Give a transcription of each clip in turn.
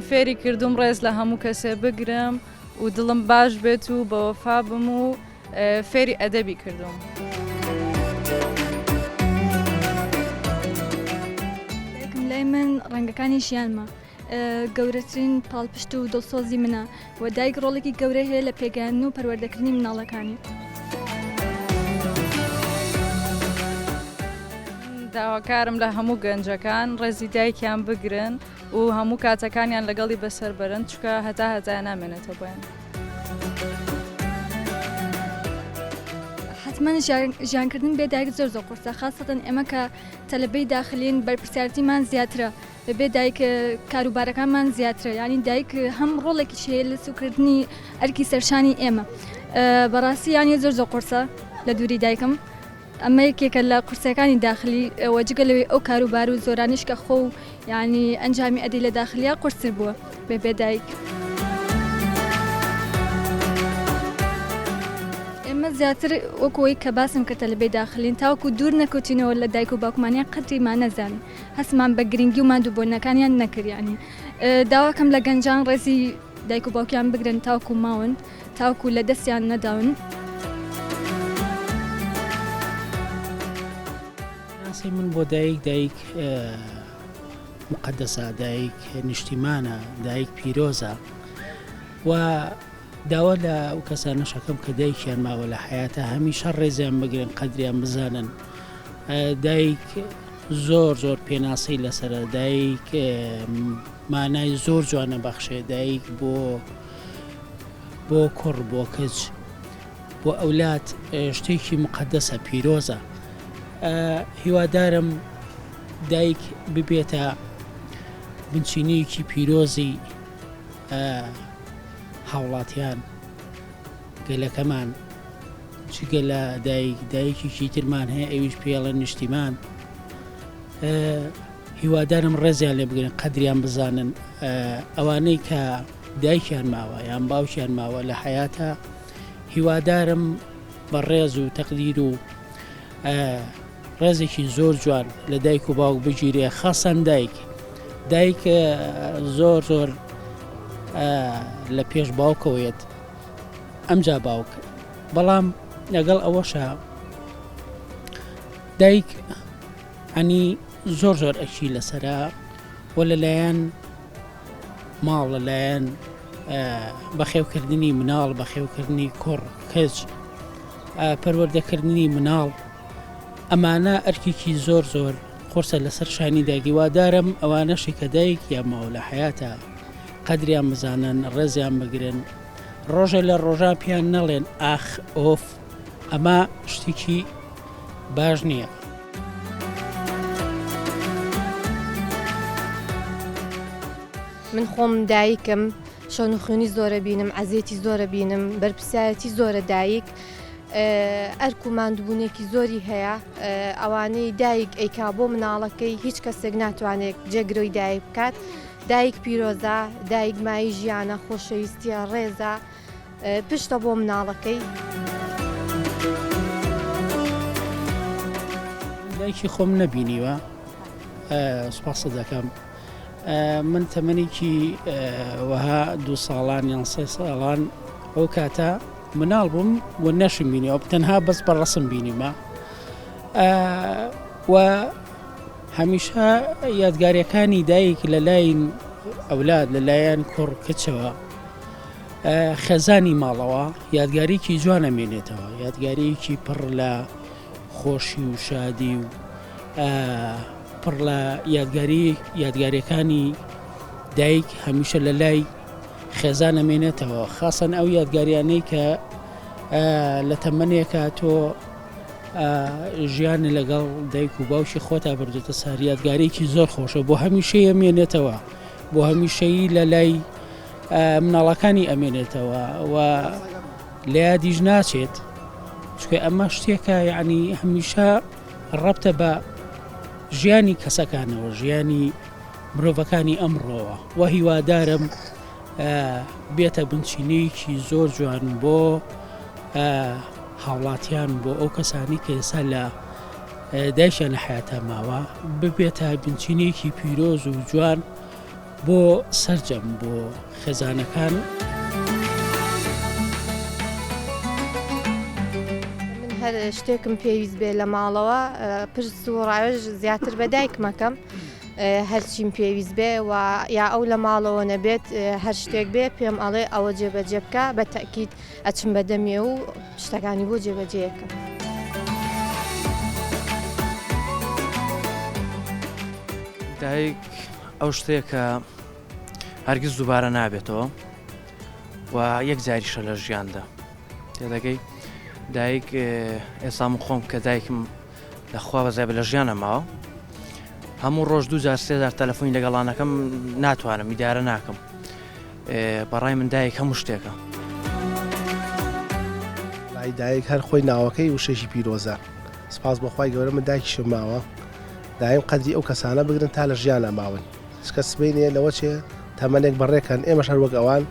فێری کردوم ڕێز لە هەموو کەسێ بگرم و دڵم باش بێت و بە وەفا بم و فێری ئەدەبی کردوم. لای من ڕەنگەکانی ژیانمە گەورەترین پاڵپشت و دڵسۆزی منە و دایک ڕۆڵێکی گەورە هەیە لە پێگەیاندن و پەروەردەکردنی مناڵەکانی. داواکارم لە هەموو گەنجەکان ڕێزی دایکیان بگرن و هەموو کاتەکانیان لەگەڵی بەسەر بەرن چکە هەتا نامێنێتەوە بۆیان. حتمما ژیانکردن بێ دایک زۆر قورسە، خاستەن ئێمە کە تەلەبەی داخلین بەرپرسیارەتیمان زیاترە، بەبێ دایک کاروبارەکانمان زیاترە، ینی دایک هەم ڕۆڵێکی هەیە لە سوکردنی ئەرکی سەرشانی ئێمە. بەڕاستی یانی زۆر قورسە لە دووری دایکم. ئەمە یەکێکە لە قورسەکانی داخلی وەجگە لەوێ ئەو کاروبار و زۆرانش کە خۆ و ینی ئەنجامی ئەدی لە داخلیا قورسر بووە بێ دایک. ئێمە زیاتر وەکەوەی کە باسم کە تەلەبەی داخلین تاوەکو دوور نەکەوتینەوە لە دایک و باوکمانیان قەتریمان نەزانین، هەستمان بە گرنگی و مادووبوونەکانیان نەکردیانی. داواکەم لە گەنجان ڕێزی دایک و باوکیان بگرن تاوەکو ماون، تاوەکو لە دەستیان نەداون. من بۆ دایک مقدسە، دایک نیشتیمانە، دایک پیرۆزە و داوا لە ئەو کەسانە شەکەم کە دایکیان ماوە لە حیاتە هەمیشە ڕێزیان بگرن، قەدریان بزانن. دایک زۆر پێناسی لەسرە، دایک مانای زۆر جوانە بەخشێ، دایک بۆ کوڕ بۆ کچ بۆ ئەولاد شتێکی مقدسە، پیرۆزە. هیوادارم دایک ببێتە بنچینەیەکی پیرۆزی هاوڵاتیان گەلەکەمان، چگە لە دایکێکی ترمان هەیە ئەویش پێڵە نیشتیمان. هیوادارم ڕێزیان لێ بگرن، قەدریان بزانن. ئەوانەی کە دایکیان ماوە یان باوکیان ماوە لە حیاتە، هیوادارم بە ڕێز و تەقدیر و ڕێزێکی زۆر جوان لە دایک و باوک بگیرێ، خاصەن دایک زۆر لە پێش باوکەوەیەت ئەمجا باوک، بەڵام لەگەڵ ئەوەشە دایک ئەنی زۆر ئەچی لەسەرا و لەلایەن ماڵ، لەلایەن بەخێوکردنی مناڵ، بەخێوکردنی کوڕ کچ، پەروەردەکردنی مناڵ، ئەمانە ئەرکێکی زۆر قورسە لەسەر شانی دایکی. وادارم ئەوانەشی کە دایک یا ماوە لە حیاتە قەدریان بزانن، ڕێزیان بگرن، ڕۆژە لە ڕۆژان پیان نەڵێن ئاخ ئۆف، ئەمە شتێکی باش نییە. من خۆم دایکم، شۆن و خوێنی زۆرە بینم، عەزیەتی زۆرە بینم، بەرپرسایەتی زۆرە دایک، ئەرک و ماندووبوونێکی زۆری هەیە. ئەوانەی دایک ئەیکا بۆ مناڵەکەی هیچ کەسێک ناتوانێت جێگرۆی دایک بکات. دایک پیرۆزە، دایک مای ژیانە، خۆشەویستیە، ڕێزە، پشتە بۆ مناڵەکەی. دایکی خۆم نەبینیوە، سوپاس دەکەم. من تەمەنێکی وەها 2 ساڵان یان 3 ساڵان ئەو کاتە مناڵ بووم و نەشم بینیەوە، تەنها بەس بەڕەسم بینیمە و هەمیشە یادگاریەکانی دایک لە لای ئەولاد، لەلایەن کوڕ کچەوە خێزانی ماڵەوە یادگاریکی جوانە مێنێتەوە، یادگاریەکی پڕ لە خۆشی و شادی و پڕ لە یادگاریەکانی دایک هەمیشە لە لای خێزانە مێنێتەوە، خاصەن ئەو یادگاریانەی کە لە تەمەنێکە تۆ ژیان لەگەڵ دایک و باوکی خۆتا بردوتە سەر، یادگارێکی زۆر خۆشە، بۆ هەمیشەیە مێنێتەوە، بۆ هەمیشەیی لە لای مناڵەکانی ئەمێنێتەوە و لە یادیش ناچێت، چکە ئەمە شتێکە یعنی هەمیشە ڕەبتە بە ژیانی کەسەکانەوە، ژیانی مرۆڤەکانی ئەمڕۆوە و هیوادارم بێتە بنچینەیەکی زۆر جوان بۆ هاوڵاتیان، بۆ ئەو کەسانی کە ئێستا لە دایشیان لە حیاتە ماوە، ببێتە بنچینەیەکی پیرۆز و جوان بۆ سەرجەم بۆ خێزانەکان. من هەر شتێکم پێویست بێ لە ماڵەوە پرس و ڕاوێژ زیاتر بە دایکمەکەم هەرچیم پێویست بێ و یا ئەو لە ماڵەوە نەبێت هەر شتێک بێ پێم ئەڵێ ئەوە جێبەجێ بکە بە تەکیید ئەچم بەدەمیێ و شتەکانی بۆ جێبەجێیەکەم. دایک ئەو شتێکە هەرگیز دووبارە نابێتەوە و یەک جاریشە لە ژیاندا تێدەگەی دایک ئێستا من خۆم کە دایکم لەخوا بەزای لە ژیانە ماوە هەموو ڕۆژ دوو جار سێدار تەلەفۆنی لەگەڵانەکەم ناتوانم میدارە ناکەم بەڕای من دایک هەموو شتێکە. دایک هەر خۆی ناوەکەی وشەشی پیرۆزە سپاس بەخوای گەورە من دایکیشم ماوە دایم قەدری ئەو کەسانە بگرن تا لە ژیانە ماون شکە سبینێ لەوە چێ تەمەنێک بەڕێکەن ئێمەش هەر وەک ئەوان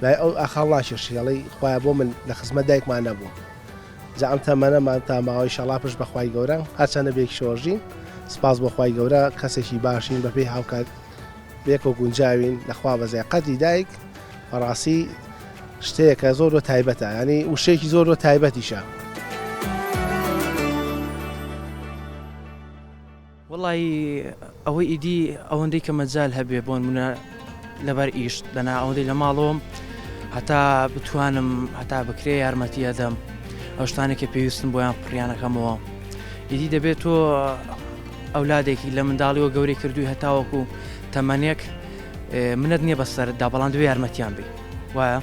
لای ئەو ئاخاڵ ناشێشیڵی خخوایە بۆ من لە خزمەت دایکمان نەبوو جا ئەم تەمەنەمان تا ماوەی شەڵاپش بەخوای گەورە هەرچەندە بێکی شۆژین سپاس بەخوای گەورە کەسێکی باشین بەپێی هاوکات بێک و گونجاوین لەخوا بەزای قەدری دایک بەڕاستی شتەیەکە زۆر بۆ تایبەتە ینی وشەیەکی زۆر بۆ تایبەتیشە. وڵی ئەوەی ئیدی ئەوەندەی کە مەجال هەبێ بۆن منە لەبەر ئیش دەنا ئەوەندەی لە ماڵەوەم هەتا بتوانم هەتا بکرێ یارمەتی ئەدەم ئەو شتانێکی پێویستم بۆیان پڕیانەکەمەوە ئیدی دەبێت تۆ ئەولادێکی لە منداڵیەوە گەورەی کردووی هەتاوەکو تەمەنێک منت نییە بەسەردا بەڵام دەبێ یارمەتیان بێ وایە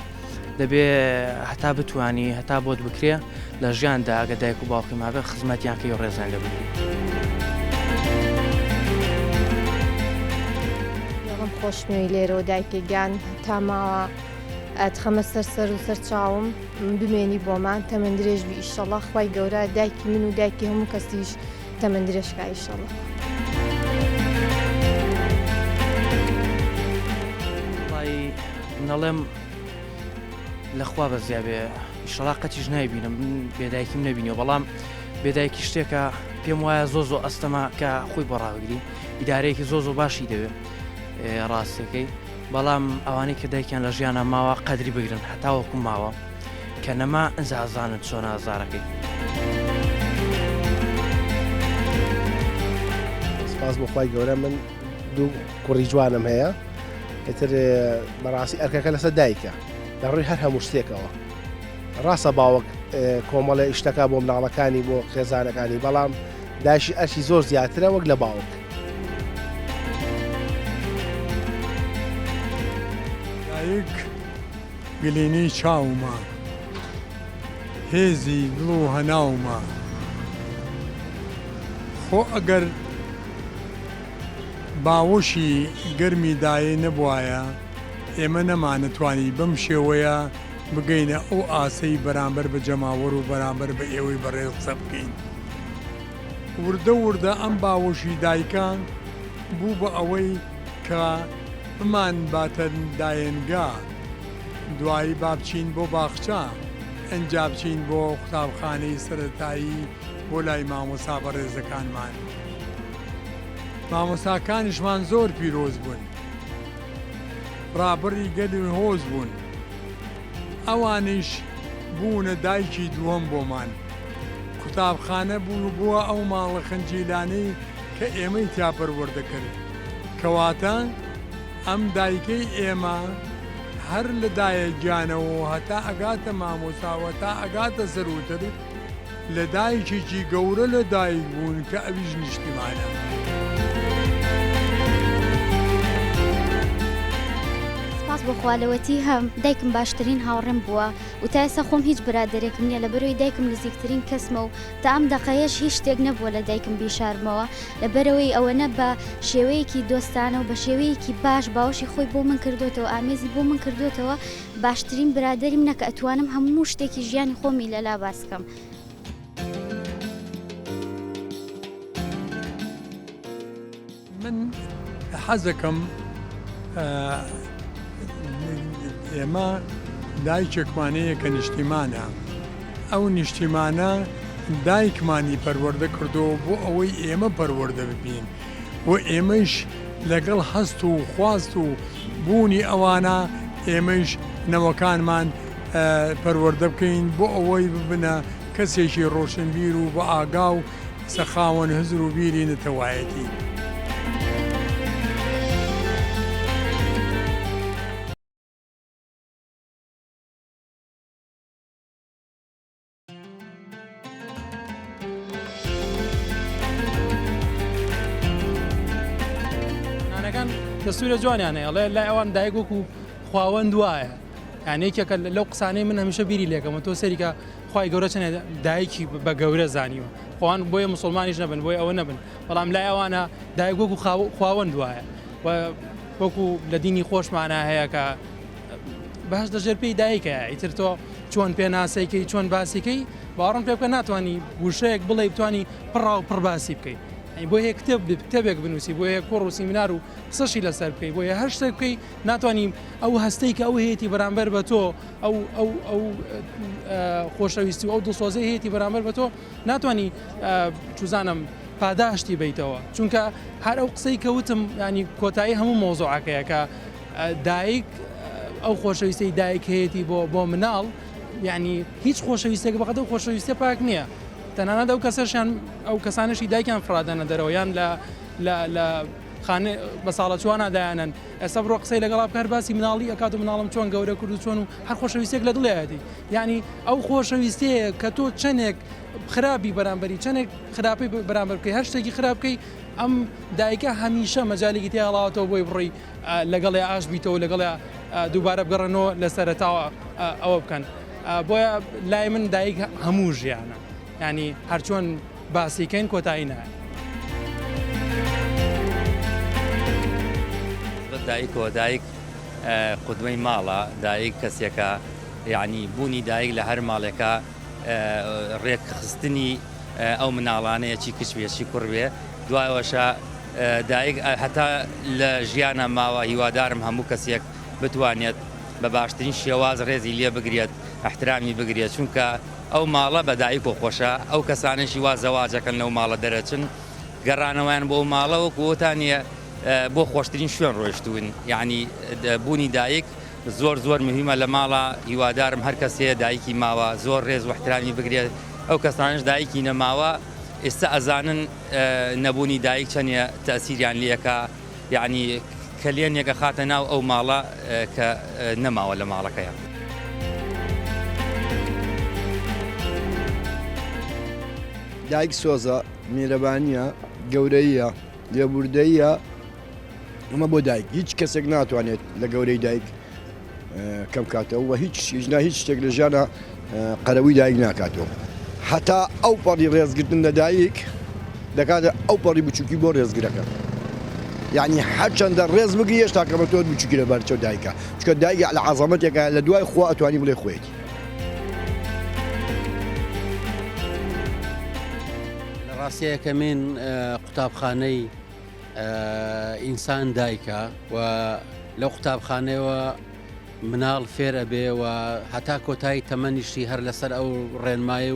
دەبێ هەتا بتوانی هەتا بۆت بکرێ لە ژیاندا ئەگە دایک و باوکی مابێ خزمەتیانکەی و ڕێزان لە بگری. خۆشنەوەی لێرەوە دایکێگیان تا ماوە ئەتخەمە سەر و سەر چاوم بمێنی بۆمان تەمەند درێژبی ئیشەڵڵا خوای گەورە دایکی من و دایکی هەموو کەسیش تەمەند درێژکا ئیشەڵڵا. منەڵێم لەخوا بەزیا بێ ئیشەڵا قەتیش نایبینم بێدایکیم نەبینیەوە بەڵام بێدایکی شتێکە پێم وایە زۆ ئەستەما کە خۆی بەڕاوگری ئیدارەیەکی زۆ باشی دەوێت ڕاستەکەی بەڵام ئەوانەی کە دایکیان لە ژیانە ماوە قەدری بگرن هەتاوەکو ماوە کە نەما ئەزازانن چۆن ئازارەکەی. سپاس بۆخوای گەورە من دوو کوڕی جوانم هەیە ئیتر بەڕاستی ئەرکەکە لەسەر دایکە لە ڕووی هەر هەموو شتێکەوە ڕاستە باوەک کۆمەڵە ئیشتەکە بۆ منداڵەکانی بۆ خێزانەکانی بەڵام دایشی ئەرشی زۆر زیاترە وەک لە باوک. دایک گلێنەی چاومە هێزی دڵ و هەناومە خۆ ئەگەر باوەشی گەرمی دایە نەبوایە ئێمە نەمانەتوانی بەم شێوەیە بگەینە ئەو ئاسەی بەرامبەر بە جەماوەڕ و بەرامبەر بە ئێوەی بەڕێز قسە بکەین. وردە وردە ئەم باوەشی دایکان بوو بە ئەوەی کە بمان باتە دایەنگا دوایی بابچین بۆ باخچە ئەنجا بچین بۆ قوتابخانەی سەرەتایی بۆ لای مامۆستا بەڕێزەکانمان. مامۆستاکانیشمان زۆر پیرۆز بوون ڕابڕی گەلی هۆز بوون ئەوانیش بوونە دایکی دووەم بۆمان قوتابخانە بوو بووە ئەو ماڵە خەنجیلانەی کە ئێمەی تیاپەروەردەکرد کەواتە ئەم دایکەی ئێمە هەر لەدایە گیانەوە هەتا ئەگاتە مامۆستاوە تا ئەگاتە سەروتر لە دایکێکی گەورە لە دایک بوون کە ئەویش نیشتیمانە. بەخوالەوەتی هەم دایکم باشترین هاوڕێم بووە و تا ئێستا خۆم هیچ برادێکم نییە لە بەرەوەی دایکم نزیکترین کەسمە و تا ئەم دەقەیەش هیچ شتێک نەبووە لە دایکم بیشارمەوە لە بەرەوەی ئەوەنە بە شێوەیەکی دۆستانە و بە شێوەیەکی باش باوەشی خۆی بۆ من کردوێتەوە ئامێزی بۆ من کردوێتەوە باشترین برادەریم نەکە ئەتوانم هەموو شتێکی ژیانی خۆمی لەلا باسکەم. من حەزەکەم ئێمە دایکێکمانەیە کە نیشتیمانە ئەو نیشتیمانە دایکمانی پەروەردە کردەوە بۆ ئەوەی ئێمە پەروەردە ببین و ئێمەش لەگەڵ هەست و خواست و بوونی ئەوانە ئێمەش نەوەکانمان پەروەردە بکەین بۆ ئەوەی ببنە کەسێکی ڕۆشنبیر و بە ئاگا و سەخاوەن هزر و بیری نەتەوایەتی. دەستورە جوانیانەیە ئەڵێ لای ئەوان دایک وەکو خواوەند وایە یانەیەکێکە لەو قسانەی من هەمیشە بیری لێکەمە تۆ سەریکە خی گەورە چنێ دایکی بە گەورە زانیوە خۆوان بۆیە مسلمانیش نەبن بۆی ئەوە نەبن بەڵام لای ئەوانە دایک وەکو خواوەند وایە وەکو لە دینی خۆشمانە هەیە کە باش دەژێر پێی دایکە ئیتر تۆ چۆن پێناسەیکەی چۆن باسیکەی باڕم پێ بکە ناتوانانی وشەیەک بڵێ بتوانانی پڕا و پڕباسی بکەیت بۆ هەیە کتێبێک بنووسی بۆ هەیە کۆڕ و سیمینار و قسەشی لەسەر بکەی بۆ هەر شتێک بکەی ناتوانیم ئەو هەستەی کە ئەو هەیەی بەرامبەر بە تۆ ئەو خۆشەویستی و ئەو دڵسۆزەی هەیەی بەرامبەر بە تۆ ناتوانانی چوزانم پاداشتی بیتەوە چونکە هەر ئەو قسەی کەوتم ینی کۆتایی هەموو مۆزوعەکەیە کە دایک ئەو خۆشەویستی دایک هەیەی بۆ مناڵ یعنی هیچ خۆشەویستێک بەقەدە و خۆشەویستە پاک نییە تەنانەت ئەو کەسەشیان ئەو کەسانشی دایکیان فرادەنە دەرەوەیان لە خانە بە ساڵە چوانادایانن ئێستا بڕۆ قسەی لەگەڵا بکار باسی مناڵی ئەکات و مناڵم چۆن گەورە کرد و چۆن و هەر خۆشەویستێک لە دڵێتی یعنی ئەو خۆشەویستەیە کە تۆ چەندێک خراپی بەرامبەری چەندێک خراپی بەرامبەر بکەی هەر شتێکی خراپ بکەی ئەم دایکە هەمیشە مەجالێکی تێهڵاوەتەوە بۆی بڕی لەگەڵێ ئاش بیتەوە لەگەڵێ دووبارە بگەڕنەوە لە سەرەتاوە ئەوە بکەن بۆیە لای من دایک هەموو ژیانە ینی هەرچۆن باسیکەین کۆتایی نایە دایکەوە دایک قودمەی ماڵە دایک کەسێکە یعنی بوونی دایک لە هەر ماڵێکە ڕێکخستنی ئەو مناڵانەیە چی کچبێ چی کوڕبێ دوایەوەشە دایک هەتا لە ژیانە ماوە هیوادارم هەموو کەسێک بتوانێت بە باشترین شێواز ڕێزی لێ بگرێت احترامی بگرێت چونکە ئەو ماڵە بە دایک و خۆشە ئەو کەسانشی وا زەواجەکەن لەو ماڵە دەرەچن گەڕانەوەیان بۆ ماڵەوە گوتانە بۆ خۆشترین شوێن ڕۆیشتون یعنی بوونی دایک زۆر مهمە لە ماڵە هیوادارم هەر کەسەیە دایکی ماوە زۆر ڕێز و احترامی بگرێت ئەو کەسانش دایکی نەماوە ئێستا ئەزانن نەبوونی دایک چەندە تەسیریان لێکە یعنی کەلێنێکە خاتە ناو ئەو ماڵە کە نەماوە لە ماڵەکەیە. دایک سۆزە میرەبانیە گەورەیە لێبوردەیە ئەمە بۆ دایک هیچ کەسێک ناتوانێت لە گەورەی دایک کەم کاتەوە و هیچ شتێک لە ژیانە قەرەووی دایک ناکاتەوە هەتا ئەو پەڕی ڕێزگرتن لە دایک دەکاتە ئەو پەڕی بچووکی بۆ ڕێزگرەکە یعنی هەرچەندە ڕێز بگری هێشتا کە بە تۆ بچووکی لە بەرچەو دایکە چکە دایک لە عەزەمەتێکە لە دوای خوا ئەتوانی بڵێ خۆیەتی. ڕاستیەکە من قوتابخانەی ئینسان دایکە و لەو قوتابخانەوە مناڵ فێرە بێ و هەتا کۆتایی تەمەنیشتی هەر لەسەر ئەو ڕێنمایە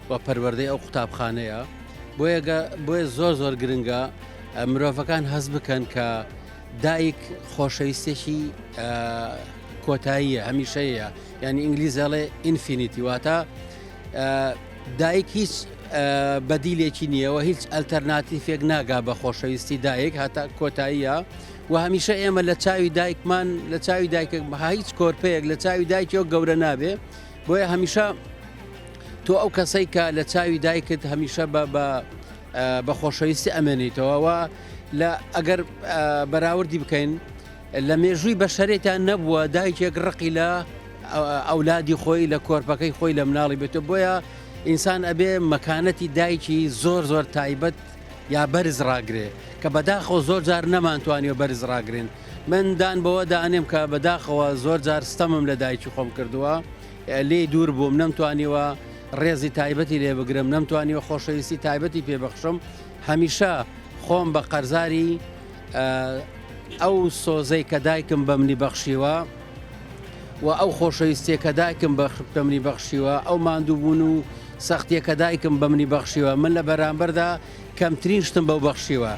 و پەروەردەی ئەو قوتابخانەیە بۆیە زۆر گرنگە مرۆڤەکان هەز بکەن کە دایک خۆشەویستێکی کۆتاییە هەمیشەیە یعنی ئینگلیزیڵێ ئینفینیتی واتە دایک هیچ بەدیلێکی نییەوە هیچ ئەلتەرناتیفێک ناگا بە خۆشەویستی دایک هەتا کۆتاییە و هەمیشە ئێمە لە چاوی دایکمان لە چاوی دایکە هیچ کۆرپەیەک لە چاوی دایکەوە گەورە نابێ بۆیە هەمیشە تۆ ئەو کەسەی کە لە چاوی دایکت هەمیشە بە خۆشەویستی ئەمێنیتەوە لە ئەگەر بەراوردی بکەین لە مێژووی بە شەرێتان نەبووە دایکێک ڕقی لە ئەولادی خۆی لە کۆرپەکەی خۆی لە مناڵی بێتە بۆیە ئینسان ئەبێ مەکانەتی دایکی زۆر تایبەت یا بەرز ڕاگرێ کە بەداخەوە زۆر جار نەمانتوانیوە بەرز ڕاگرین من دان بەوە دانێم کە بەداخەوە زۆر جار ستەمم لە دایکی خۆم کردووە لێ دوور بووم نەمتوانیوە ڕێزی تایبەتی لێ بگرم نەمتوانیوە خۆشەویستی تایبەتی پێبەخشم هەمیشە خۆم بە قەرزاری ئەو سۆزەی کە دایکم بە منی بەخشیوە و ئەو خۆشەویستێک کە دایکم بە منی بەخشیوە ئەو ماندوو بوون و سەختیەکە دایکم بە منی بەخشیوە من لە بەرامبەردا کەمترین شتم بەو بەخشیوە.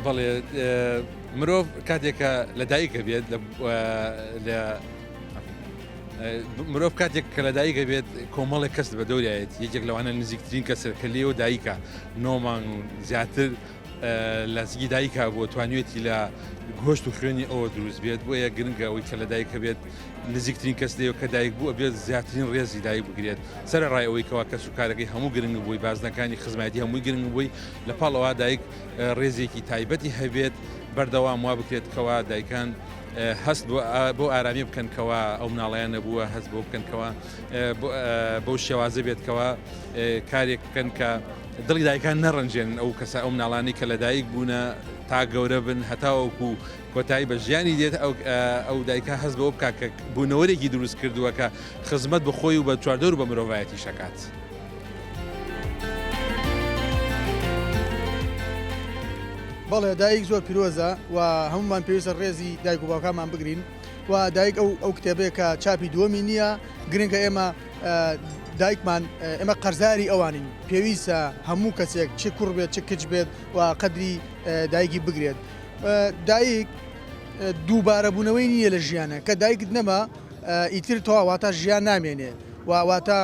بەڵێ مرۆڤ کاتێکە لە دایکە بێت مرۆڤ کاتێک کە لە دایکە بێت کۆمەڵێک کەس بە دەوریایەت یەکێک لەوانە نزیکترین کەسەر کە لێەوە دایکە 9 مانگ و زیاتر لاسیگی دایکە بۆ توانوێتی لە گۆشت و خوێنی ئەوە دروست بێت بۆیە گرنگە ئەوەی کە لە دایکە بێت نزیکترین کەس دەیەوە کە دایک بووە بێت زیاترین ڕێزی دایک بگرێت سەر ڕای ئەوەی کەوا کەس و کارەکەی هەموو گرنگ بووی بازنەکانی خزمەتی هەمووی گرنگ بووی لە پاڵەوە دایک ڕێزێکی تایبەتی هەبێت بەردەوام وا بکرێت کەوا دایکان هەست بۆ ئارامی بکەنکەوە ئەو مناڵیان نەبووە هەست بۆ بکەنکەوە بۆ شێوازە بێتکەوە کارێک بکەن کە دڵی دایکان نەڕەنجێن ئەو کەسە ئەو مناڵانی کە لە دایک بوونە تا گەورە بن هەتاوەکو کۆتایی بە ژیانی دێت ئەو دایکە هەست بۆ بکات کە بوونەوەرێکی دروست کردووە کە خزمەت بە خۆی و بە چواردەور و بە مرۆڤایەتی شەکات. بەڵێ دایک زۆر پیرۆزە و هەمومان پێویستە ڕێزی دایک و باوکانمان بگرین و دایک ئەو کتێبەیە کە چاپی دووەمی نییە گرنگە ئێمە دایکمان ئێمە قەرزاری ئەوانین پێویستە هەموو کەسێک چ کوڕ بێت چ کچ بێت و قەدری دایکی بگرێت. دایک دووبارە بوونەوەی نییە لە ژیانە کە دایکت نەما ئیتر تەواواتە ژیان نامێنێ واتە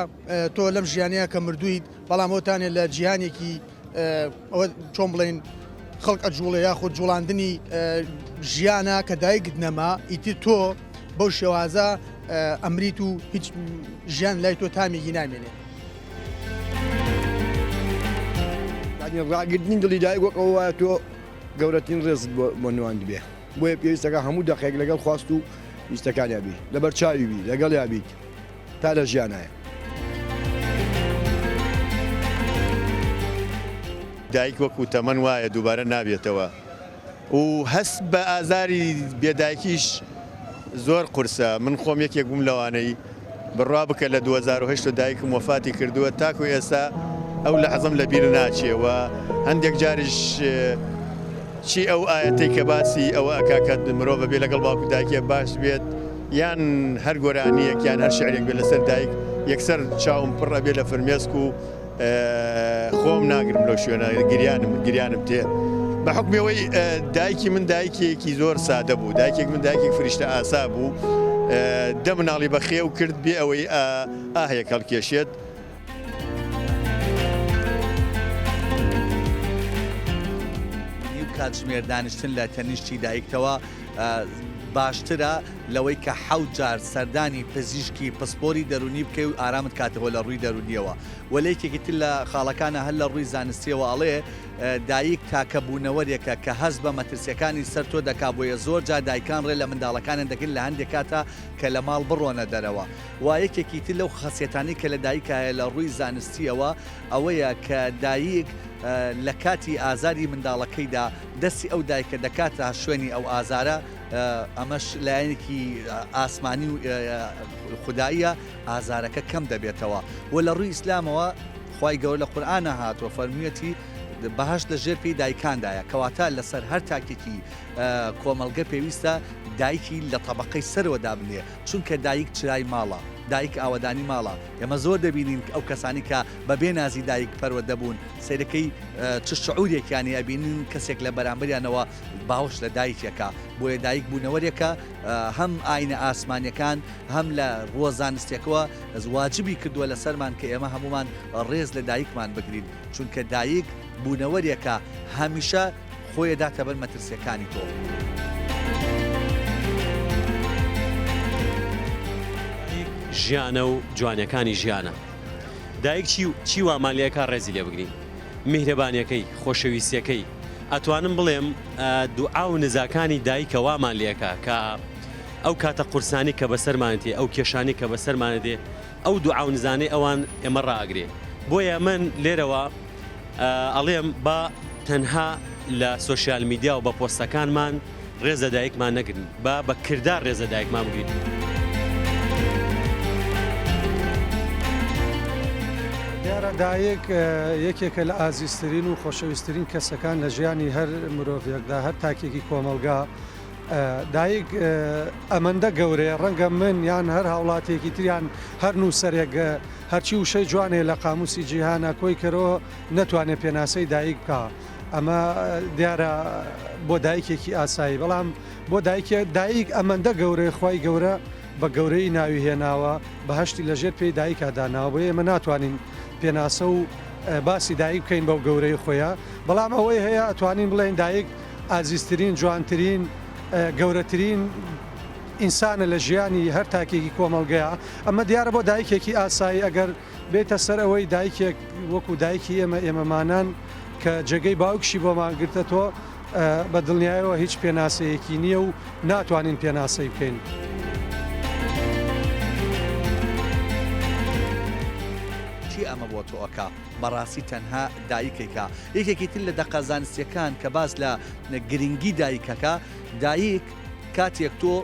تۆ لەم ژیانەیە کە مردوویت بەڵام ئەوتانێت لە جیهانێکی ئەوە چۆن بڵێن خەڵک ئەجوڵێ یاخود جوڵاندنی ژیانە کە دایکت نەما ئیتر تۆ بەو شێوازە ئەمریت و هیچ ژیان لای تۆ تامێکی نامێنێ. ڕاگرتنی دڵی دایک وەکەوە تۆ گەورەترین ڕێزت بۆ نوان دەبێ بۆیە پێویستەکە هەموو دەقێک لەگەڵ خواست و ویستەکانیا بی لەبەر چاوی بی لەگەڵ یابیت تا لە ژیانایە. دایک وەکو تەمەن وایە دووبارە نابێتەوە و هەست بە ئازاری بێدایکیش زۆر قورسە. من خۆم یەکێک بووم لەوانەی بڕوا بکە لە 2010 دایکم وەفاتی کردووە تاکو ئێستا ئەو لە حەزم لە بیر ناچێەوە هەندێک جاریش چی ئەو ئاەتەی کە باسی ئەوە ئەکاکات مرۆڤ بێ لەگەڵ باوکو دایکێ باش بێت یان هەر گۆرانیەک یان هەر شعرێک بێت لەسەر دایک یەکسەر چاوم پڕە بێ لە فرمێسک و خۆم ناگرم لەو شوێنە گریانم تێ بە حکمەوەی دایکی من دایکێکی زۆر سادە بوو دایکێک من دایکێک فریشتە ئاسا بوو دە مناڵی بە خێو کرد بێ ئەوەی ئاهەیە هەڵکێشێت. کاتژمێر دانیشتن لە تەنیشتی دایکتەوە باشترە لەوەی کە 7 جار سەردانی پزیشکی پسپۆری دەرونی بکەی و ئارامت کاتەوە لە ڕووی دەرونیەوە وەلەیەکێکی تر لە خاڵەکانە هەر لە ڕووی زانستیەوە ئەڵێ دایک تاکە بوونەوەرێکە کە هەست بە مەترسیەکانی سەر تۆ دەکا بۆیە زۆر جا دایکان ڕێ لە منداڵەکانیان دەکەن لە هەندێک کاتە کە لە ماڵ بڕۆنە دەرەوە و یەکێکی تر لەو خەسیەتانی کە لە دایکایە لە ڕووی زانستیەوە ئەوەیە کە دایک لە کاتی ئازاری منداڵەکەیدا دەستی ئەو دایکە دەکاتە شوێنی ئەو ئازارە ئەمەش لایەنێکی ئاسمانی و خودداییە ئازارەکە کەم دەبێتەوە و لە ڕووی ئیسلامەوە خوای گەورە لە قورئانە هاتووە فەرموویەتی بەهەشت لە ژێر پێی دایکاندایە کەواتە لەسەر هەر تاکێکی کۆمەڵگە پێویستە دایکی لە تەبەقەی سەرەوەدا بنێ چونکە دایک چرای ماڵە دایک ئاوەدانی ماڵە ئێمە زۆر دەبینین ئەو کەسانی کە بەبێ نازی دایک پەروە دەبوون سیرەکەی چ شعورێکیانی ئەبینین کەسێک لە بەرامبەریانەوە باوش لە دایکێکە بۆیە دایک بوونەوەرێکە هەم ئاینە ئاسمانیەکان هەم لە ڕۆزانستێکەوە واجبی کردووە لە سەرمان کە ئێمە هەمومان ڕێز لە دایکمان بگرین چونکە دایک بوونەوەرێکە هەمیشە خۆی داتە بەر مەترسیەکانی تۆ. ژیانە و جوانەکانی ژیانە دایک چی وامالیەکە ڕێزی لێ بگرین میهرەبانیەکەی خۆشەویستیەکەی ئەتوانم بڵێم دوعا و نزاکانی دایکە وامان لێەکە کە ئەو کاتە قورسانی کە بەسەرمانێتی ئەو کێشانی کە بەسەرمانەدێ ئەو دوعا و نزانەی ئەوان ئێمە ڕاگرێ بۆیە من لێرەوە ئەڵێم با تەنها لە سۆشیال میدیا و بە پۆستەکانمان ڕێزە دایکمان نەگرن با بە کردار ڕێزە دایکمان بگرین. دیارە دایک یەکێکە لە ئازیزترین و خۆشەویستترین کەسەکان لە ژیانی هەر مرۆڤێکدا هەر تاکێکی کۆمەلگا دایک ئەمەندە گەورەیە ڕەنگە من یان هەر هاوڵاتێکی تریان هەر نووسەرێک هەرچی وشەی جوانێ لە قاموسی جیهانە کۆی کەرەوە نەتوانێت پێناسەی دایک بکە ئەمە دیارە بۆ دایکێکی ئاسایی بەڵام بۆ دایک ئەمەندە گەورەی خی گەورە بە گەورەی ناوی هێناوە بەهشتی لەژێر پێی دایکداناوە بۆ ئێمە ناتوانین پێناسە و باسی دایک بکەین بەو گەورەی خۆیان بەڵام ئەوەی هەیە ئەتوانین بڵێن دایک ئازیزترین جوانترین گەورەترین ئینسانە لە ژیانی هەر تاکێکی کۆمەلگەیە ئەمە دیارە بۆ دایکێکی ئاسایی ئەگەر بێتە سەر ئەوەی دایکێک وەکو دایکی ئێمەمانان کە جێگەی باوکشی بۆمان گرتەوە بە دڵنیایەوە هیچ پێناسەیەکی نییە و ناتوانین پێناسەی بکەین. ئەمە بۆ تۆکە بەڕاستی تەنها دایکێکە یەکێکی تر لە دەقەزانستیەکان کە باس لە گرنگی دایکەکە دایک کاتێک تۆ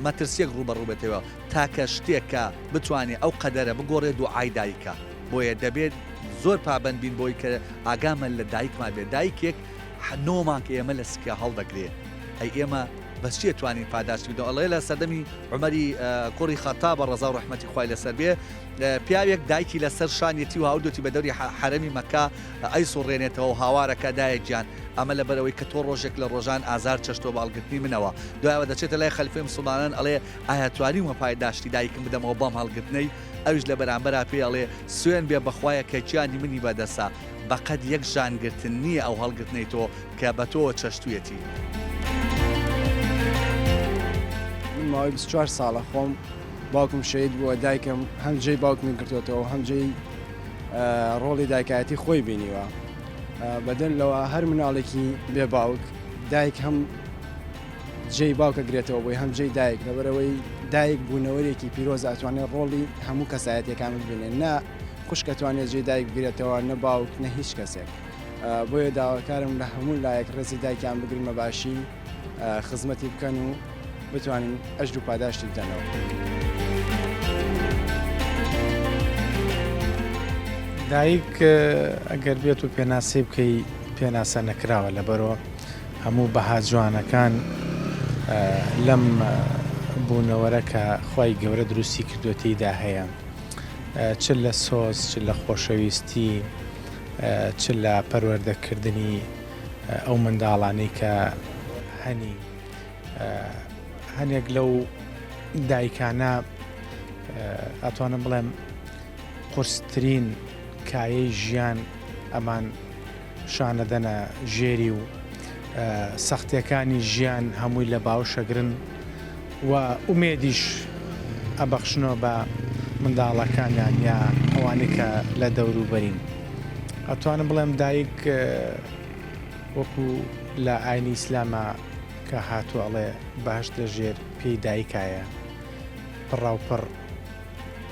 مەترسیەک ڕوبەڕووبێتەوە تاکە شتێکە بتوانێت ئەو قەدەرە بگۆڕێ دوعای دایکە بۆیە دەبێت زۆر پابند بین بۆی کە ئاگامە لە دایکمان بێت دایکێک نۆمان کە ئێمە لە سکە هەڵدەگرێت ئەی ئێمە بەس چی توانین پاداشتی بدەن ئەڵێ لە سەردەمی عومەری کوڕی خەتاب ڕەزا و ڕەحمەتی خوای لەسەر بێ پیاوێک دایکی لەسەر شانێتی و هاودۆتی بە دەوری حرەمی مەکە ئەی سوڕێنێتەوە و هاوارەکە دایک گیان ئەمە لەبەرەوەی کە تۆ ڕۆژێک لە ڕۆژان ئازار چەشتۆ باڵگرتنی منەوە دوایەوە دەچێتە لای خەلیفەی مسڵمانان ئەڵێ ئایا توانیم وە پایداشتی دایکم بدەمەوە بەم هەڵگرتنەی ئەوش لە بەرامبەرا پێ ئەڵێ سوێن بێ بەخوایە کە گیانی منی بەدەسا بەقەد یەک ژانگرتن نییە ئەو هەڵگرتنەی تۆ کە بە تۆ چەشتویەتی. ماوەی 24 ساڵە خۆم باوکم شەید بووە دایکم هەم جێی باوکمی کردوێتەوە هەم جێی ڕۆڵی دایکایەتی خۆی بینیوە بەدەن لەوە هەر مناڵێکی بێ باوک دایک هەم جێی باوکە گرێتەوە بۆی هەم جێی دایک لەبەرەوەی دایک بوونەوەرێکی پیرۆز ئەتوانێت ڕۆڵی هەموو کەسایەتەکان ببینێن نا خوشکەتوانێت جێی دایک بگرێتەوە نە باوک نە هیچ کەسێک بۆیە داواکارم لە هەموو لایەک ڕێزی دایکیان بگرمە باشی خزمەتی بکەن و بتوانین ئەجر و پاداشتی بدەنەوە. دایک ئەگەر بێت و پێناسی بکەی پێناسە نەکراوە لەبەرەوە هەموو بەها جوانەکان لەم بوونەوەرە کە خی گەورە دروستی کردوێتیدا هەیە چ لە سۆز چ لە خۆشەویستی چ لە پەروەردەکردنی ئەو منداڵانەی کە هەنی هەنێک لەو دایکانە ئەتوانم بڵێم قورسترین کایەی ژیان ئەمان شانەدەنە ژێری و سەختیەکانی ژیان هەمووی لە باوشەگرن و ئومێدیش ئەبەخشنەوە بە منداڵەکانیان یا ئەوانەی کە لە دەوروبەرین. ئەتوانم بڵێم دایک وەکو لە ئاینی ئیسلامە کە هاتووە ئەڵێ باش لە ژێر پێی دایکایە پڕاوپڕ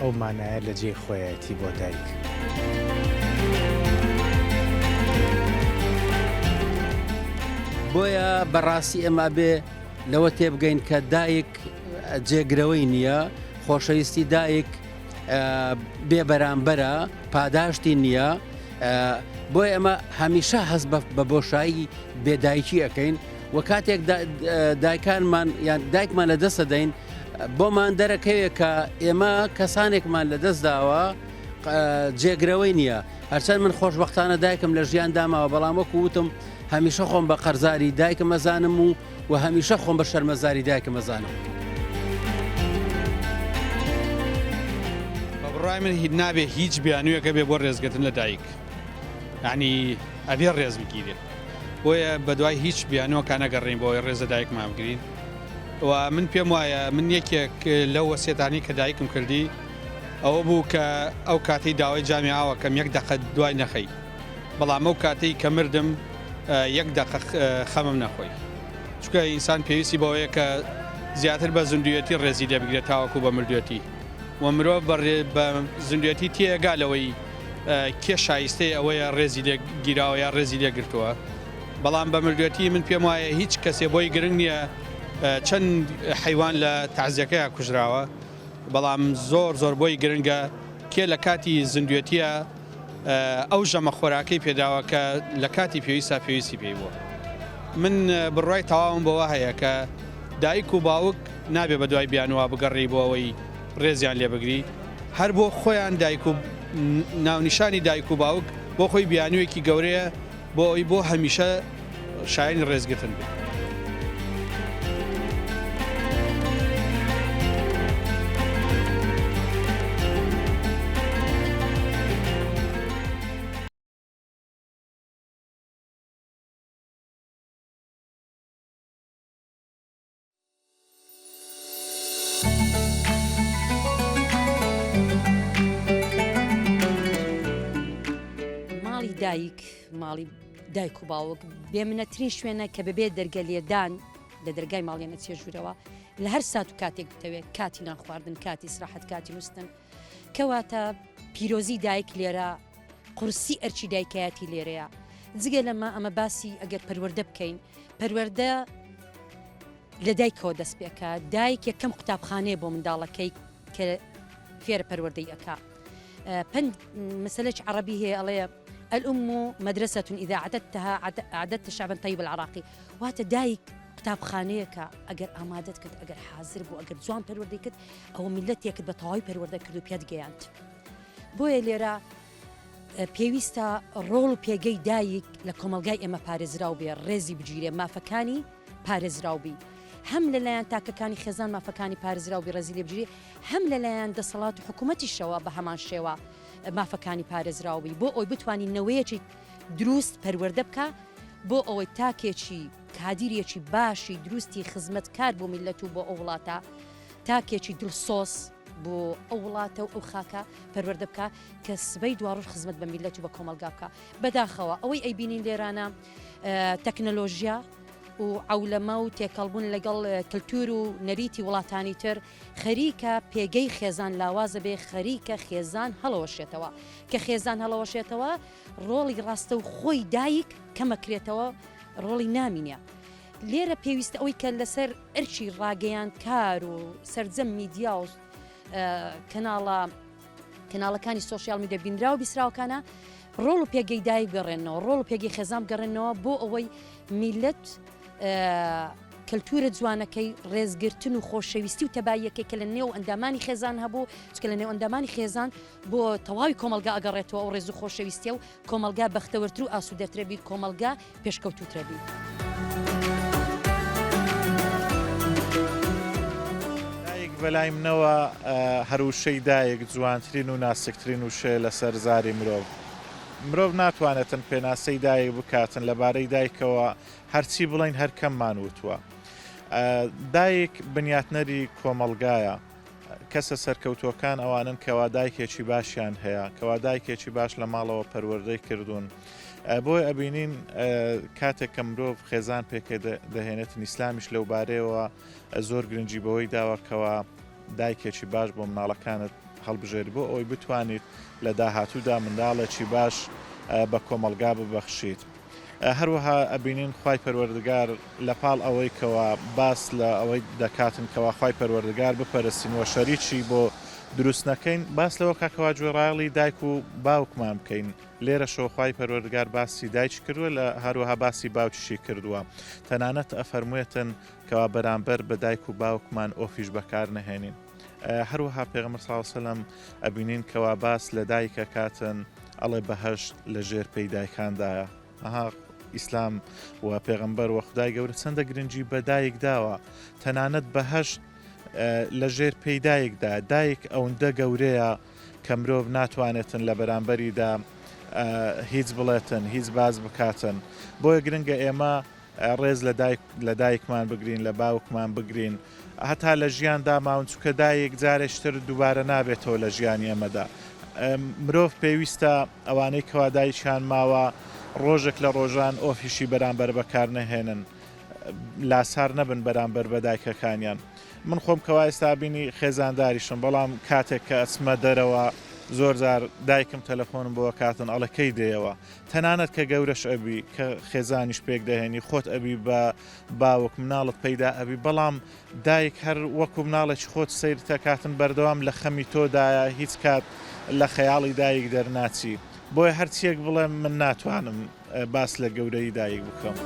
ئەو مانایە لە جێی خۆیەتی بۆ دایک. بۆیە بەڕاستی ئەمە بێ لەوە تێبگەین کە دایک جێگرەوەی نییە خۆشەویستی دایک بێ بەرامبەرە پاداشتی نییە بۆی ئەمە هەمیشە هەست بە بۆشایی بێدایکی ئەەکەین و کاتێک دایکانمان یان دایکمان لە دەستە دەین بۆمان دەرەکەوێت کە ئێمە کەسانێکمان لە دەست داوە جێگرەوەی نییە هەرچەند من خۆشبەختانە دایکم لە ژیان داماوە بەڵام وەکو وتم هەمیشە خۆم بە قەرزاری دایکم مەزانم و هەمیشە خۆم بە شەرمەزاری دایکم مەزانم. بەڕای من هیچ نابێ هیچ بیانوویەکە بێ بۆ ڕێزگرتن لە دایک یعنی ئەبێ ڕێز بگیرێت بۆیە بەدوای هیچ بیانەوە کانەگەڕین بۆی ڕێزە دایکمان بگرین و من پێم وایە من یەکێک لەو وەسیەتانی کە دایکم کردی ئەوە بوو کە ئەو کاتی داوای جامیعاوە کەم یەک دەقەت دوای نەخەی بەڵام ئەو کاتی کە مردم یەک دەقە خەمم نەخۆی چونکە ئینسان پێویستی بەوەیە کە زیاتر بە زیندویەتی ڕێزی لێ بگرێت تاوەکو بە مردوێتی و مرۆڤ بە زیندویەتی تێگالەوەی کێ شایستەی ئەوەیە ڕێزی لێ گیراوە یا ڕێزی لێ گرتووە بەڵام بە مردوێتی من پێم وایە هیچ کەسێ بۆی گرنگ نییە چەند حیوان لە تەعزیەکەیە کوژراوە بەڵام زۆر بۆی گرنگە کێ لە کاتی زیندوێتیە ئەو ژەمە خۆراکەی پێداوە کە لە کاتی پێویستە پێویستی پێی بووە. من بڕای تەواوم بەوە هەیە کە دایک و باوک نابێ بە دوای بیانوە بگەڕی بۆ ئەوەی ڕێزیان لێ بگری هەر بۆ خۆیان دایک و ناونیشانی دایک و باوک بۆ خۆی بیانوێکی گەورەیە بۆ ئەوی بۆ هەمیشە شایانی ڕێزگرتن بێت. ماڵی دایک و باوک بێمنەترین شوێنە کە بەبێ دەرگەلێدان لە دەرگای ماڵێنە چێژورەوە لە هەر سات و کاتێک بتەوێت کاتی نان خواردن کاتی سراحەت کاتی نووسن کەواتە پیرۆزی دایک لێرە قورسی ئەرچی دایکایەتی لێرەیە جگە لەمە ئەمە باسی ئەگەر پەروەردە بکەین پەروەردە لە دایکەوە دەست پێکە دایک یەکەم قوتابخانەیە بۆ منداڵەکەی کە فێرە پەروەردەی ئەکا پند مەسەلەی عەرەبی هەیە ئەڵێ الأم مدرسة إذا أعددتها أعددت شعبا طيب العراقي وهذا دايك كتاب خانيك أجر أمادت كد أجر حاضر بو أجر زوان پروردي كد أو ملتي كد بطاوي پروردي كدو بياد جيانت بوي ليرا بيويستا رول بيجي دايك لكم الجاي إما بارز راوبي رزي بجيري ما فكاني بارز راوبي هم للايان تاكا كاني خزان ما فكاني بارز راوبي رزي بجيري هم للايان دا صلاة حكومة الشوا بهمان شوا ما فەکانی پارێزراوی بۆ ئەوی بتوانین نەوەیەکی دروست پەروەردە بکە بۆ ئەوەی تاکێکی کادیرێکی باشی دروستی خزمەتکار بۆ میلەت و بۆ ئەو وڵاتە تاکێکی دڵسۆس بۆ ئەو وڵاتە و ئەو خاکە پەروەردە بکە کە سبەی دواڕۆژ خزمەت بە میلەت و بە کۆمەلگا بکە بەداخەوە ئەوەی ئەیبینین لێرانە تەکنەلۆژیا و عولەمە و تێکەڵبوون لەگەڵ کللتور و نەریتی وڵاتانی تر خەریکە پێگەی خێزان لاوازە بێ خەریکە خێزان هەڵەوەشێتەوە کە خێزان هەڵەوەشێتەوە ڕۆڵی ڕاستە و خۆی دایک کەمەکرێتەوە ڕۆڵی نامینە لێرە پێویستە ئەوەی کە لەسەر ئەرچی ڕاگەیان کار و سەرجەم میدیا و کەناڵەکانی سۆشیال میدیا بینراوە بیسراوەکانە ڕۆڵ و پێگەی دایک گەڕێنەوە ڕۆڵ و پێگەی خێزان گەڕێنەوە بۆ ئەوەی میلەت کللتورە جوانەکەی ڕێزگرتن و خۆشەویستی و تەباییەکەی کە لە نێو ئەندامانی خێزان هەبوو چکە لە نێو ئەندامانی خێزان بۆ تەواوی کۆمەلگا ئەگەڕێتەوە ئەو ڕێز و خۆشەویستیە و کۆمەلگا بەختەوەرتر و ئاسوودەترەبی کۆمەلگا پێشکەوتوترەبی. دایک بەلای منەوە هەروشەی دایک جوانترین و ناسکترین وشێ لەسەر زاری مرۆڤ ناتوانێتن پێناسەی دایک بکاتن لەبارەی دایکەوە هەرچی بڵین هەر کەممان وتووە دایک بنیاتنەری کۆمەلگایە کەسە سەرکەوتوەکان ئەوانن کەوا دایکێکی باشیان هەیە کەوا دایکێکی باش لە ماڵەوە پەروەردەی کردوون بۆی ئەبینین کاتێک کە مرۆڤ خێزان پێکە دەهێنێتن ئیسلامیش لەو بارەیەوە زۆر گرنگی بەوەی داوەکەوە دایکێکی باش بۆ مناڵەکانت هەڵبژێت بۆ ئەوی بتوانیت لە داهاتوودا منداڵێکی باش بە کۆمەلگا ببەخشیت. هەروەها ئەبینین خوای پەروەردگار لە پاڵ ئەوەی کەوا باس لە ئەوەی دەکاتن کەوا خوای پەروەردگار بپەرستین و شەریکی بۆ دروست نەکەین باس لەوە کاکەوا گوێڕایڵی دایک و باوکمان بکەین لێرە شۆخوای پەروەردگار باسی دایک کردووە لە هەروەها باسی باوکیشی کردووە تەنانەت ئەفەرموویەتن کەوا بەرامبەر بە دایک و باوکمان ئۆفیش بەکار نەهێنین. هەروەها پێغەمبەر صلی الله علیه و سلم ئەبینین کەوا باس لە دایکە کاتن ئەڵێ بەهەشت لە ژێر پێی دایکاندایە ئیسلام و پێغەمبەر و خدای گەورە چەندە گرنگی بە دایک داوە تەنانەت بەهەشت لە ژێر پێی دایکدا دایک ئەوەندە گەورەیە کە مرۆڤ ناتوانێتن لە بەرامبەریدا هیچ بڵێتن هیچ باز بکاتن بۆیە گرنگە ئێمە ڕێز لە دایکمان بگرین لە باوکمان بگرین هەتا لە ژیاندا ماون چووکە دایک جارێکتر دووبارە نابێتەوە لە ژیانی ئەمەدا مرۆڤ پێویستە ئەوانەی کەوا دایکیان ماوە ڕۆژێک لە ڕۆژان ئۆفیشی بەرامبەر بەکار نەهێنن لاسار نەبن بەرامبەر بە دایکەکانیان من خۆم کەوا ئێستا بینی خێزانداریشم بەڵام کاتێک کە ئەچمە دەرەوە زۆر جار دایکم تەلەفۆنم بۆ کاتن ئەڵەکەی دێەوە تەنانەت کە گەورەش ئەبی کە خێزانیش پێک دەهێنی خۆت ئەبی بە باوک مناڵت پەیدا ئەبی بەڵام دایک هەر وەکو مناڵێکی خۆت سیر تەکاتن بەردەوام لە خەمی تۆدایە هیچ کات لە خەیاڵی دایک دەرناچی بۆیە هەرچیەک بڵێم من ناتوانم باس لە گەورەی دایک بکەم.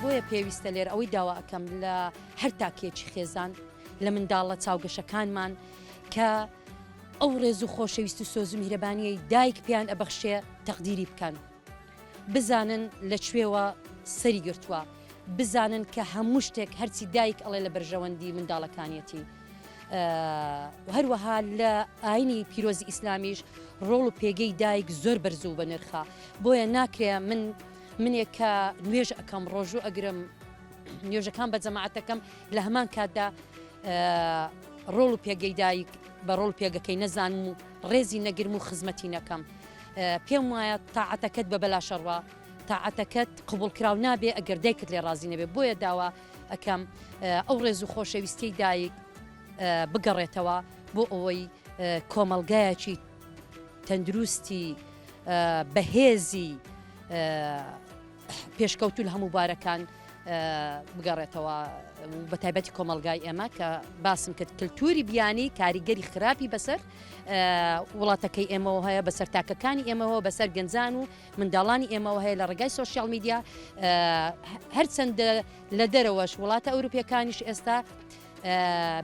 بۆیە پێویستە لێر ئەوەی داوا ئەەکەم لە هەر تاکێکی خێزان لە منداڵە چاوگەشەکانمان کە ئەو ڕێز و خۆشەویست و سۆز و میهرەبانیەی دایک پیان ئەبەخشێ تەقدیری بکەن بزانن لەکوێوە سەری گرتووە بزانن کە هەموو شتێک هەرچی دایک ئەڵێ لە بەرژەوەندی منداڵەکانیەتی هەروەها لە ئاینی پیرۆزی ئیسلامیش ڕۆڵ و پێگەی دایک زۆر بەرزوو بە نرخە بۆیە ناکرێ منێک کە نوێژ ئەەکەم ڕۆژوو ئەگرم نوێژەکان بە جەماعەتەکەم لە هەمان کاتدا ڕۆڵ و پێگەی دایک بە ڕۆڵ پێگەکەی نەزانم و ڕێزی نەگرم و خزمەتی نەکەم پێم وایە تاعەتەکەت بە بەلاشەڕوا تاعەتەکەت قبولکرااو نابێ ئەگەر دایکت لێ ڕازی نەبێ بۆیە داوا ئەەکەم ئەو ڕێز و خۆشەویستی دایک بگەڕێتەوە بۆ ئەوەی کۆمەلگایەکی تەندروستی بەهێزی پێشکەوتو لە هەموو بارەکان بگەڕێتەوە بە تایبەتی کۆمەلگای ئێمە کە باسم کرد کللتوری بیانی کاریگەری خراپی بەسەر وڵاتەکەی ئێمەوە هەیە بەسەر تاکەکانی ئێمەوە بەسەر گەنجان و منداڵانی ئێمەوە هەیە لە ڕێگای سوۆسیال میدیا هەرچەندە لە دەرەوەش وڵاتە ئەوروپیەکانیش ئێستا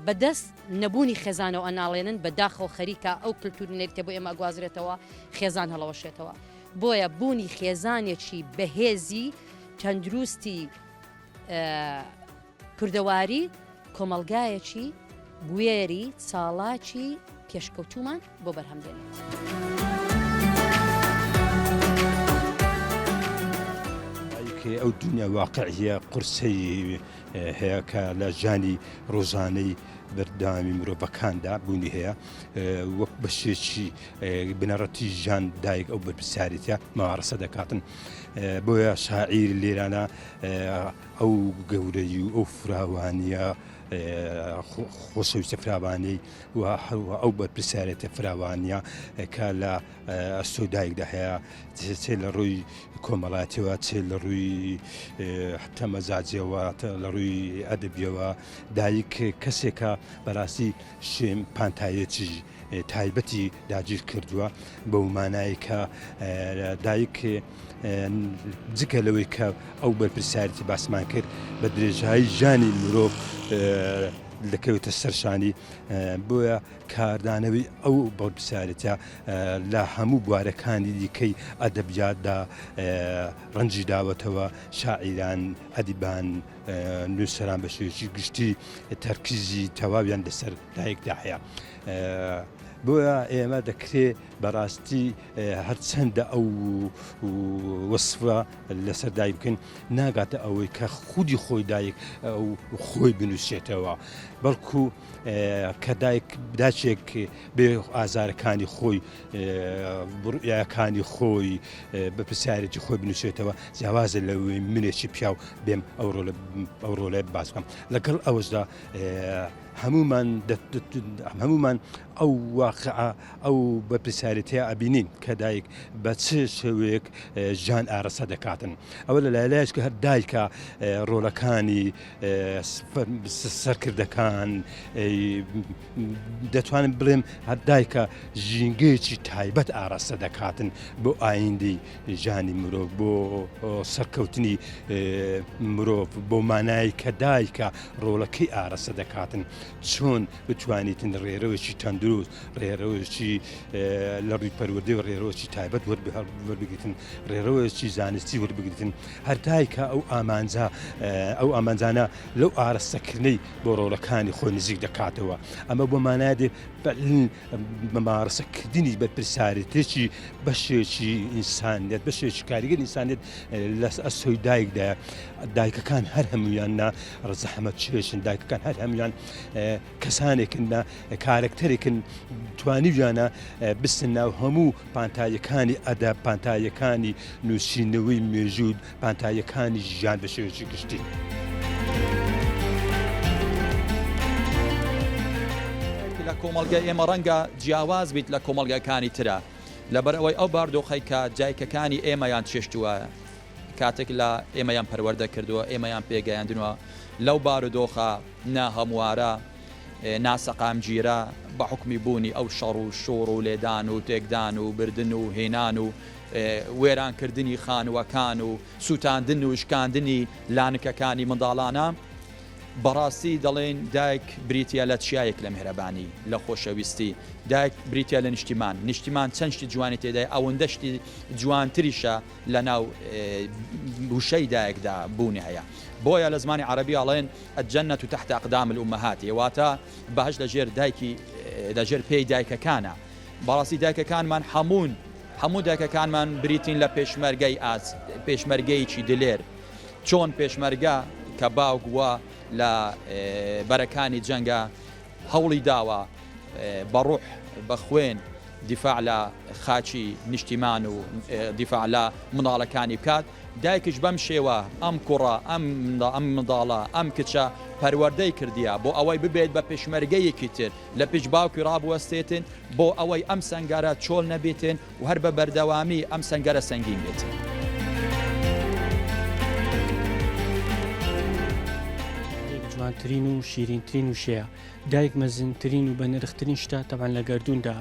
بەدەست نەبوونی خێزانەوە ئەناڵێنن بەداخەوە خەریکە ئەو کللتور نێتە بۆ ئێمە گوازرێتەوە خێزان هەڵەوەشێتەوە بۆیە بوونی خێزانێکی بەهێزی تەندروستی کوردەواری کۆمەلگایەکی بوێری چاڵاکی پێشکەوتومان بۆ بەرهەمدێنێت. ئەو دنیا واقعیە قورسەی هەیە کە لە ژانی ڕۆژانەی بەردامی مرۆڤەکاندا بوونی هەیە وەک بەشێکی بنەڕەتی ژان دایک ئەو بەرپرسیارەتە ماوەڕەسە دەکاتن بۆیە شاعیر لێرانە ئەو گەورەی و ئەو فراوانیە خۆشەویستە فراوانەی و ئەو بەرپرسیارەتە فراوانیە کە لە ئەستۆدایکدا هەیە چێ لە ڕووی کۆمەڵاتیەوە چێ لە ڕووی تەمەزاجیەوە لە ڕووی ئەدەبیەوە دایک کەسێکە بەڕاستی شێم پانتایەکی تایبەتی داگیر کردووە بە ومانایی کە دایک جگە لەوەی کە ئەو بەرپرسیارەتی باسمان کرد بە درێژایی ژانی مرۆڤ دەکەوێتە سەرشانی بۆیە کاردانەوەی ئەو بەرپرسیارەتە لە هەموو بوارەکانی دیکەی ئەدەبیاتدا ڕەنجی داوەتەوە شاعیران ئەدیبان نووسەران بە شێوەیەکی گشتی تەرکیزی تەواویان لەسەر دایکدا هەیە بۆیە ئێمە دەکرێت بەڕاستی هەرچەندە ئەو وەسفە لەسەر دایک بکەین ناگاتە ئەوەی کە خودی خۆی دایک خۆی بنووسێتەوە بەڵکو کە دایک داچێک بێ ئازارەکانی خۆی بڕیاکانی خۆی بە پرسیارێکی خۆی بنووسێتەوە جیاوازە لەوەی منێکی پیاو بێم ئەو ڕۆلە باس بکەم لەگەڵ ئەوەشدا هەمومان ئەو واقعە ئەو بەرپرسیارەتەیە ئەبینین کە دایک بە چ شێوەیەک ژان ئارەسە دەکاتن ئەوە لە لایلایش کە هەر دایکە ڕۆڵەکانی سەرکردەکان دەتوانم بڵێم هەر دایکە ژینگەیەکی تایبەت ئارەسە دەکاتن بۆ ئایندی ژانی مرۆڤ بۆ سەرکەوتنی مرۆڤ بۆ مانایی کە دایکە ڕۆڵەکەی ئارەسە دەکاتن چۆن بتوانیتن ڕێرەوەکی تەندروست ڕێرەوەکی لە ڕووی پەروەردەی و ڕێرەوەکی تایبەت وەربگریتن ڕێرەوەکی زانستی وەربگریتن هەر دایکە ئەو ئامانجانە لەو ئارەستەکردنەی بۆ ڕۆڵەکانی خۆی نزیک دەکاتەوە ئەمە بۆ مانادێ مامارەسەکردنی بەرپرسیارەتێکی بەشێکی ئینسانیەت بەشێکی کاریگەری ئینسانیەت لە ئەسۆی دایکدا دایکەکان هەر هەمویاننا ڕزەحمەت چێشن دایکەکان هەر هەمویان کەسانێکن کارکتەرێکن توانیویانە بستن ناو هەموو پانتایەکانی ئەدەب پانتایەکانی نووسینەوەی مێژوود پانتایەکانی ژیان بە شێوەیەکی گشتی. لە کۆمەڵگە ئێمە ڕەنگە جیاواز بیت لە کۆمەڵگەکانی ترە لەبەرەوەی ئەو باردۆخەی کە جایکەکانی ئێمەیان چێشتووە کاتێک لە ئێمەیان پەروەردە کردووە ئێمەیان پێگەیاندنەوە لەو بارودۆخە ناهەموارە ناسەقامگیرە بە حکمی بوونی ئەو شەڕ و شۆڕ و لێدان و تێکدان و بردن و هێنان و وێرانکردنی خانووەکان و سووتاندن و شکاندنی لانکەکانی منداڵانە بەڕاستی دەڵێن دایک بریتە لە چیایەک لە میهرەبانی لە خۆشەویستی دایک بریتە لە نیشتیمان چەند شتی جوانی تێدای ئەوەندەشتی جوانتریشە لە ناو وشەی دایکدا بوونی هەیە بۆیە لە زمانی عەربی ئەڵێن ئەجەنەت و تەحت ئەقدام الأمهات واتە بەهەش لەژێر دایکی لەژێر پێی دایکەکانە بەڕاستی دایکەکانمان هەموو دایکەکانمان بریتین لە پێشمەرگەیەکی دلێر چۆن پێشمەرگە کە باوک وە لە بەرەکانی جەنگە هەوڵی داوە بەڕوح بە خوێن دیفاع لە خاچی نیشتیمان و دیفاع لە منداڵەکانی بکات دایکش بەم شێوە ئەم کوڕە ئەم منداڵە ئەم کچە پەروەردەی کردیە بۆ ئەوەی ببێت بە پێشمەرگەیەکی تر لە پێش باوکی ڕابوەستێتن بۆ ئەوەی ئەم سەنگارە چۆل نەبێتن و هەر بە بەردەوامی ئەم سەنگەرە سەنگین بێتن. جوانترین و شیرینترین وشەیە دایک مەزنترین و بە نرخترین شتە تەوان لە گەردووندا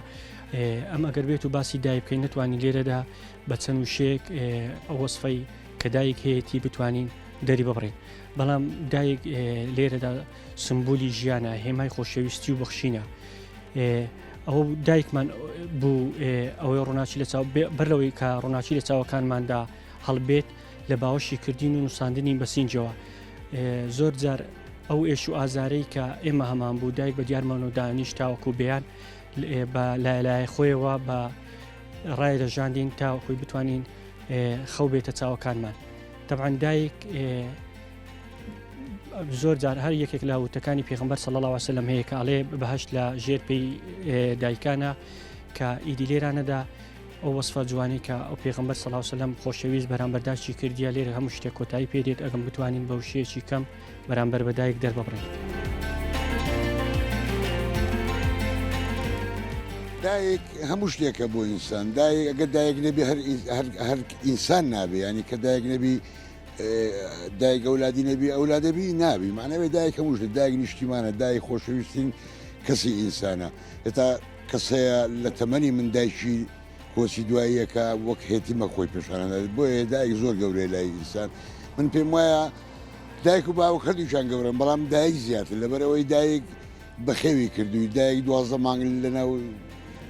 ئەم ئەگەر بێت و باسی دایک بکەین نتوانین لێرەدا بە چەند وشەیەک ئەوەسفەی کە دایک هەیەی بتوانین دەری ببڕین بەڵام دایک لێرەدا سمبولی ژیانە هێمای خۆشەویستی و بەخشینە ئەوە دایکمان بوو ئەوەی ڕووناچی لە بەرەوەی کە ڕووناچی لە چاوەکانماندا هەڵبێت لە باوەشی کردین و نووساندنی بەسینجەوە زۆر جار ئەو ئێش و ئازارەی کە ئێمە هەمان بوو دایک بە دیارمانەوە دانیش تاوەکو بەیان لای خۆیەوە بە ڕای دەژاندین تاوەکوی بتوانین خەو بێتە چاوەکانمان تەبعاً دایک زۆر جار هەر یەکێک لە وتەکانی پێغەمبەر صلی الله علیه و سلم هەیە کە ئەڵێ بەهەشت لە ژێر پێی دایکانە کە ئیدی لێرانەدا ئەو وەسفە جوانی کە ئەو پێغەمبەر صلی الله علیه و سلم خۆشەویست بەرامبەرداشتی کردیە لێرە هەموو شتێک کۆتایی پێدێت ئەگەم بتوانین بەو شێکی کەم بەرامبەر بە دایک دەرببڕین. دایک هەموو شتێکە بۆ ئینسان دایک ئەگە دایک نەبی هەر ئینسان نابێ ینی کە دایک نەبی دایک ئەولادی نەبی ئەولادەبی نابی معنەوێ دایک هەموو شتێک دایک نیشتیمانە دایک خۆشەویستترین کەسی ئینسانە هێتا کەسەیە لە تەمەنی من دایکی کۆچی دواییەکە وەک هێتیمە خۆی پێشانە بۆیە دایک زۆر گەورەی لای ئینسان من پێم وایە دایک و باوک هەردووشان گەورن بەڵام دایک زیاتر لەبەرەوەی دایک بەخێوی کردووی دایک 12 مانگ لەناو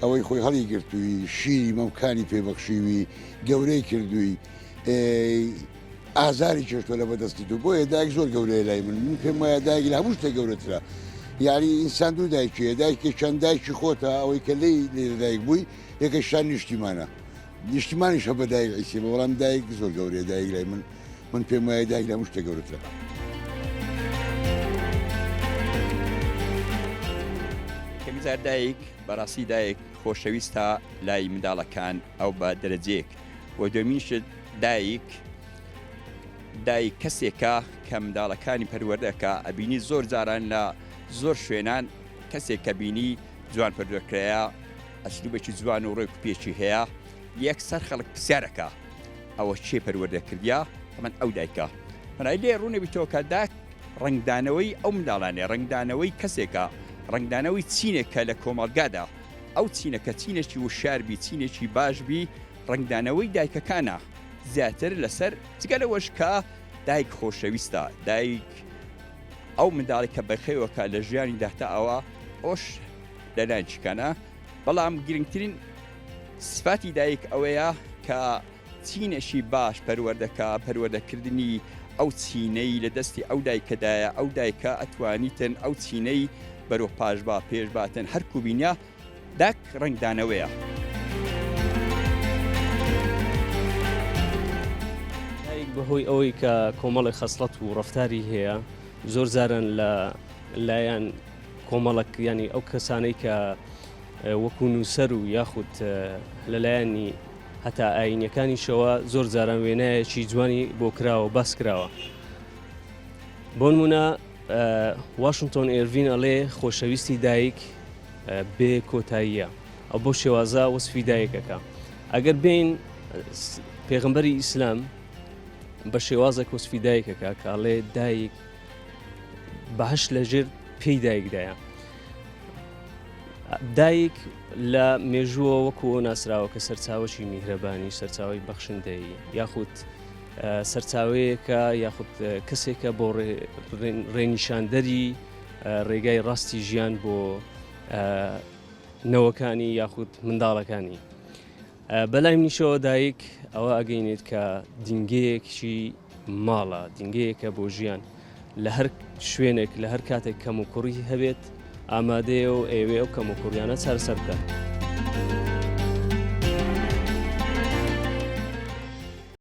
ئەوەی خۆی هەڵی گرتووی شیری مەمکانی پێبەخشیوی گەورەی کردووی ئازاری چێشتۆ لە بەدەستی تو بۆیە دایک زۆر گەورەیە لای من پێم وایە دایک لە هەموو شتێک گەورەترە یاری ئینسان دوو دایکیە دایکی چەند دایکی خۆتە ئەوەی کە لێرە دایک بووی یەکەشتان نیشتیمانە نیشتیمانیش هە بە دایک عیسی بەڵام دایک زۆر گەورەیە دایک لای من پێم وایە دایک لە هەموو شتێک گەورەترە. کەمیزار دایک بەڕاستی دایک خۆشەویستە لای منداڵەکان ئەو بە دەرەجەیەک و دومینشت دایک کەسێکە کە منداڵەکانی پەروەردەکە ئەبینی زۆر جاران لە زۆر شوێنان کەسێک کە بینی جوان پەروەردەکرایە ئەسلوبێکی جوان و ڕێک و پێچی هەیە یەکسەر خەڵک پرسیارەکە ئەوە چێ پەروەردەکردیا ئەمە ئەو دایکە مەنای لێ ڕوونەبییتەوە کە داک ڕنگدانەوەی ئەو منداڵانێ ڕنگدانەوەی کەسێکە ڕنگدانەوەی چینێکە لە کۆمەڵگادا ئەو چینەکە چینێکی وشاربی چینێکی باشبی ڕنگدانەوەی دایکەکانە زیاتر لەسەر جگەلەوەش کە دایک خۆشەویستە دایک ئەو منداڵی کە بەخێوەکە لە ژیانی داهتا ئەوە ئەوش لەلایەن چیکانە بەڵام گرنگترین سفاتی دایک ئەوەیە کە چینێکی باش پەروەردەکردنی ئەو چینەی لە دەستی ئەو دایکەدایە ئەو دایکە ئەتوانیتن ئەو چینەی بەرۆ پاشبا پێشباتن هەرکوو بینە داک ڕنگدانەوەیە. بەهۆی ئەوەی کە کۆمەڵی خەسڵەت و ڕەفتاری هەیە زۆر جارن لە لایەن کۆمەڵک ینی ئەو کەسانەی کە وەکو نووسەر و یاخود لەلایەنی هەتا ئاینەکانی شەوە زۆر جاران وێنایەکی جوانی بۆ کراوە باس کراوە بۆ نمونە واشنگتۆن ئێروین ئەڵێ خۆشەویستی دایک بێ کۆتاییە ئەو بۆ شێوازە وەسفی دایکەکە ئەگەر بین پێغەمبەری ئیسلام بە شێوازە وەسفی دایکەکە کە ئەڵێ دایک بەهەشت لەژێر پێی دایکدایە دایک لە مێژووە وەکو ناسراوە کە سەرچاوەشی میهرەبانی سەرچاوی بەخشندەیی یاخود سەرچاوەیەکە یاخود کەسێکە بۆ ڕێنیشاندەری ڕێگای ڕاستی ژیان بۆ نەوەکانی یاخود منداڵەکانی. بەلای منیشەوە دایک ئەوە ئەگەینێت کە دینگەیەکی ماڵە، دینگەیەکە بۆ ژیان لە هەر شوێنێک لە هەر کاتێک کەم و کوڕی هەبێت ئامادەیە و ئێوێ ئەو کەم و کوڕیانە چارەسەر بکات.